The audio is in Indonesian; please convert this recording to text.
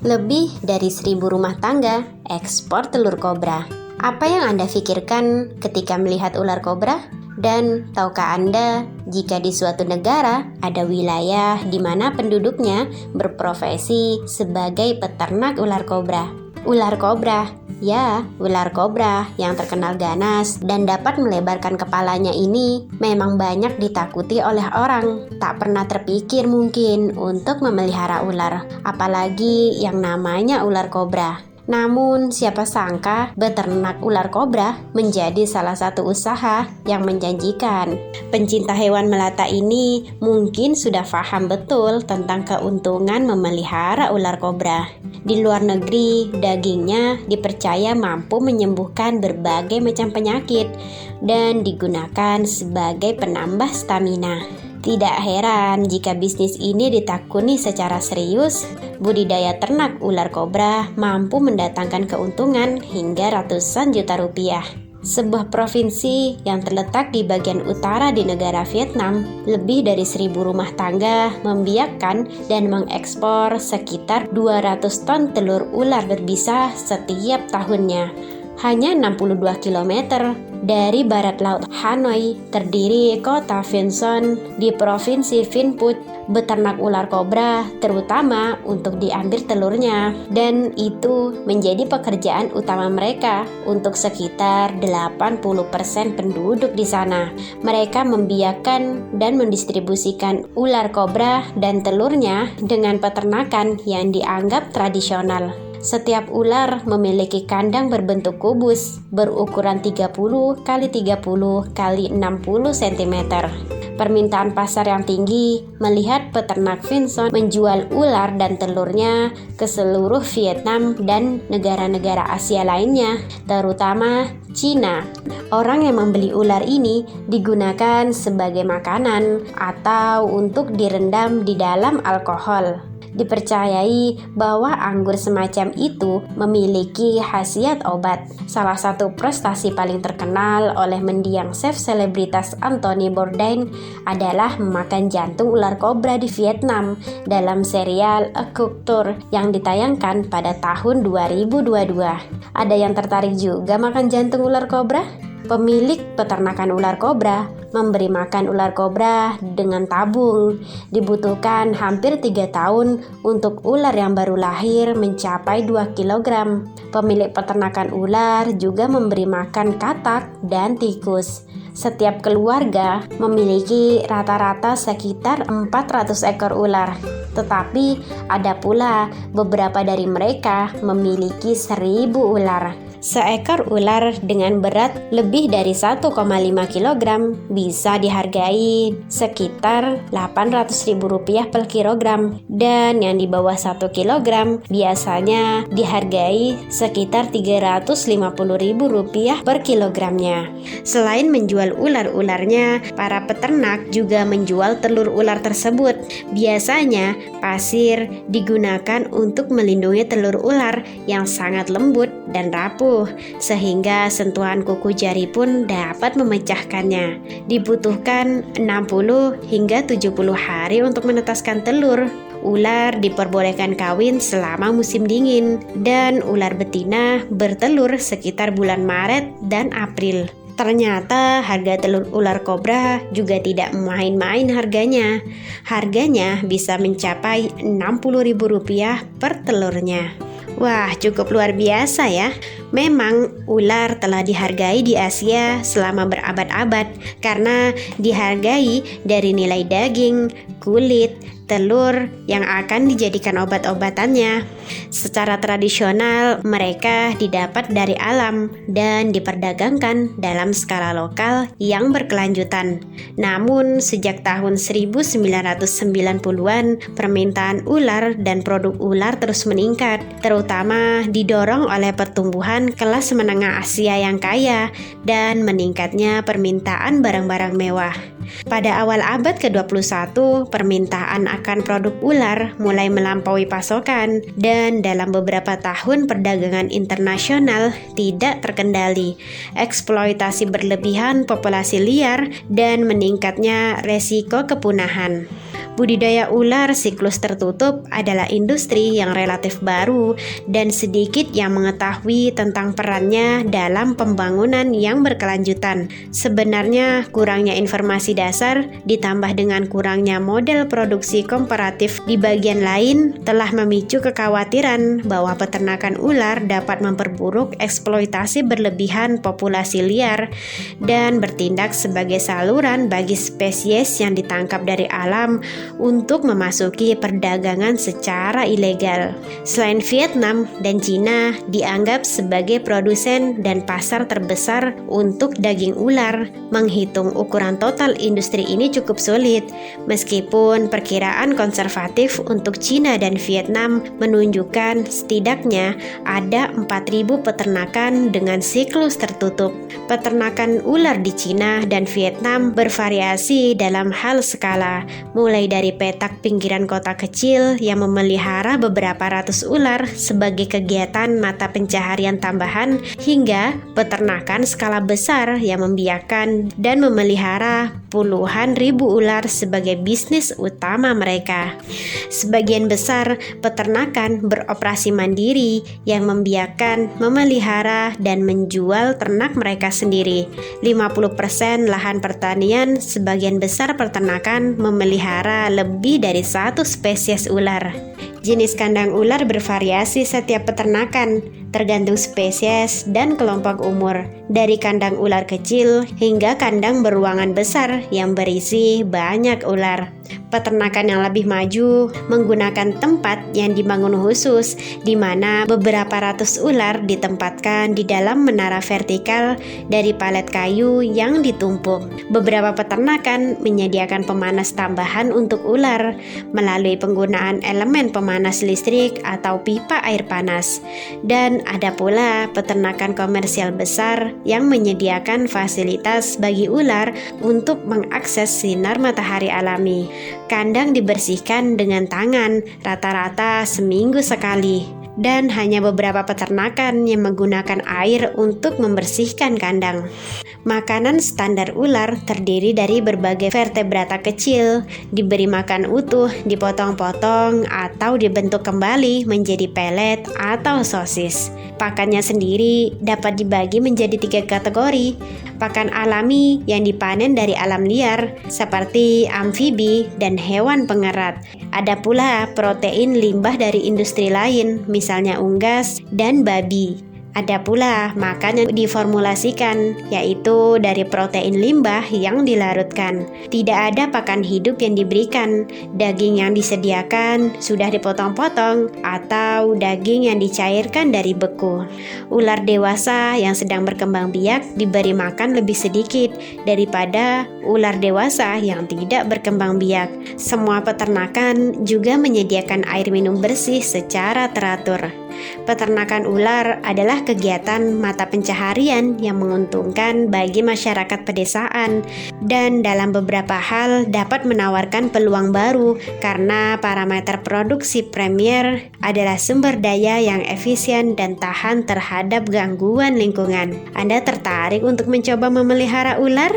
Lebih dari 1.000 rumah tangga ekspor telur kobra. Apa yang Anda pikirkan ketika melihat ular kobra? Dan tahukah Anda jika di suatu negara ada wilayah di mana penduduknya berprofesi sebagai peternak ular kobra? Ular kobra, ya, ular kobra yang terkenal ganas dan dapat melebarkan kepalanya ini memang banyak ditakuti oleh orang. Tak pernah terpikir mungkin untuk memelihara ular, apalagi yang namanya ular kobra. Namun, siapa sangka beternak ular kobra menjadi salah satu usaha yang menjanjikan. Pencinta hewan melata ini mungkin sudah paham betul tentang keuntungan memelihara ular kobra. Di luar negeri, dagingnya dipercaya mampu menyembuhkan berbagai macam penyakit dan digunakan sebagai penambah stamina. Tidak heran jika bisnis ini ditekuni secara serius, budidaya ternak ular kobra mampu mendatangkan keuntungan hingga ratusan juta rupiah. Sebuah provinsi yang terletak di bagian utara di negara Vietnam, lebih dari 1.000 rumah tangga membiakkan dan mengekspor sekitar 200 ton telur ular berbisa setiap tahunnya. Hanya 62 km dari barat laut Hanoi terdiri kota Vinson di provinsi Vinh Phu. Beternak ular kobra terutama untuk diambil telurnya, dan itu menjadi pekerjaan utama mereka untuk sekitar 80% penduduk di sana. Mereka membiakkan dan mendistribusikan ular kobra dan telurnya dengan peternakan yang dianggap tradisional. Setiap ular memiliki kandang berbentuk kubus berukuran 30 x 30 x 60 cm. Permintaan pasar yang tinggi melihat peternak Vinson menjual ular dan telurnya ke seluruh Vietnam dan negara-negara Asia lainnya, terutama Cina. Orang yang membeli ular ini digunakan sebagai makanan atau untuk direndam di dalam alkohol. Dipercayai bahwa anggur semacam itu memiliki khasiat obat. Salah satu prestasi paling terkenal oleh mendiang chef selebritas Anthony Bourdain adalah memakan jantung ular kobra di Vietnam dalam serial A Cook Tour yang ditayangkan pada tahun 2022. Ada yang tertarik juga makan jantung ular kobra? Pemilik peternakan ular kobra memberi makan ular kobra dengan tabung. Dibutuhkan hampir 3 tahun untuk ular yang baru lahir mencapai 2 kg. Pemilik peternakan ular juga memberi makan katak dan tikus. Setiap keluarga memiliki rata-rata sekitar 400 ekor ular. Tetapi ada pula beberapa dari mereka memiliki 1.000 ular. Seekor ular dengan berat lebih dari 1,5 kg bisa dihargai sekitar Rp800.000 per kilogram, dan yang di bawah 1 kg biasanya dihargai sekitar Rp350.000 per kilogramnya. Selain menjual ular-ularnya, para peternak juga menjual telur ular tersebut. Biasanya pasir digunakan untuk melindungi telur ular yang sangat lembut dan rapuh, sehingga sentuhan kuku jari pun dapat memecahkannya. Dibutuhkan 60 hingga 70 hari untuk menetaskan telur. Ular diperbolehkan kawin selama musim dingin, dan ular betina bertelur sekitar bulan Maret dan April. Ternyata harga telur ular kobra juga tidak main-main harganya. Harganya bisa mencapai Rp60.000 per telurnya. Wah, cukup luar biasa ya. Memang ular telah dihargai di Asia selama berabad-abad karena dihargai dari nilai daging, kulit, telur yang akan dijadikan obat-obatannya. Secara tradisional, mereka didapat dari alam dan diperdagangkan dalam skala lokal yang berkelanjutan. Namun, sejak tahun 1990-an, permintaan ular dan produk ular terus meningkat, terutama didorong oleh pertumbuhan kelas menengah Asia yang kaya dan meningkatnya permintaan barang-barang mewah. Pada awal abad ke-21, permintaan akan produk ular mulai melampaui pasokan, dan dalam beberapa tahun perdagangan internasional tidak terkendali. Eksploitasi berlebihan populasi liar dan meningkatnya resiko kepunahan. Budidaya ular siklus tertutup adalah industri yang relatif baru dan sedikit yang mengetahui tentang perannya dalam pembangunan yang berkelanjutan. Sebenarnya, kurangnya informasi dasar ditambah dengan kurangnya model produksi komparatif di bagian lain telah memicu kekhawatiran bahwa peternakan ular dapat memperburuk eksploitasi berlebihan populasi liar dan bertindak sebagai saluran bagi spesies yang ditangkap dari alam untuk memasuki perdagangan secara ilegal. Selain Vietnam dan Cina dianggap sebagai produsen dan pasar terbesar untuk daging ular, menghitung ukuran total industri ini cukup sulit, meskipun perkiraan konservatif untuk Cina dan Vietnam menunjukkan setidaknya ada 4.000 peternakan dengan siklus tertutup. Peternakan ular di Cina dan Vietnam bervariasi dalam hal skala, mulai dari petak pinggiran kota kecil yang memelihara beberapa ratus ular sebagai kegiatan mata pencaharian tambahan hingga peternakan skala besar yang membiarkan dan memelihara puluhan ribu ular sebagai bisnis utama mereka. Sebagian besar peternakan beroperasi mandiri yang membiarkan, memelihara, dan menjual ternak mereka sendiri. 50% lahan pertanian, sebagian besar peternakan memelihara lebih dari satu spesies ular. Jenis kandang ular bervariasi setiap peternakan, tergantung spesies dan kelompok umur, dari kandang ular kecil hingga kandang beruangan besar yang berisi banyak ular. Peternakan yang lebih maju menggunakan tempat yang dibangun khusus, di mana beberapa ratus ular ditempatkan di dalam menara vertikal dari palet kayu yang ditumpuk. Beberapa peternakan menyediakan pemanas tambahan untuk ular melalui penggunaan elemen pemanas listrik atau pipa air panas. Dan ada pula peternakan komersial besar yang menyediakan fasilitas bagi ular untuk mengakses sinar matahari alami. Kandang dibersihkan dengan tangan rata-rata seminggu sekali, dan hanya beberapa peternakan yang menggunakan air untuk membersihkan kandang. Makanan standar ular terdiri dari berbagai vertebrata kecil, diberi makan utuh, dipotong-potong, atau dibentuk kembali menjadi pelet atau sosis. Pakannya sendiri dapat dibagi menjadi 3 kategori. Pakan alami yang dipanen dari alam liar seperti amfibi dan hewan pengerat. Ada pula protein limbah dari industri lain, misalnya unggas dan babi. Ada pula makan yang diformulasikan, yaitu dari protein limbah yang dilarutkan. Tidak ada pakan hidup yang diberikan, daging yang disediakan sudah dipotong-potong, atau daging yang dicairkan dari beku. Ular dewasa yang sedang berkembang biak diberi makan lebih sedikit daripada ular dewasa yang tidak berkembang biak. Semua peternakan juga menyediakan air minum bersih secara teratur. Peternakan ular adalah kegiatan mata pencaharian yang menguntungkan bagi masyarakat pedesaan dan dalam beberapa hal dapat menawarkan peluang baru karena parameter produksi premier adalah sumber daya yang efisien dan tahan terhadap gangguan lingkungan. Anda tertarik untuk mencoba memelihara ular?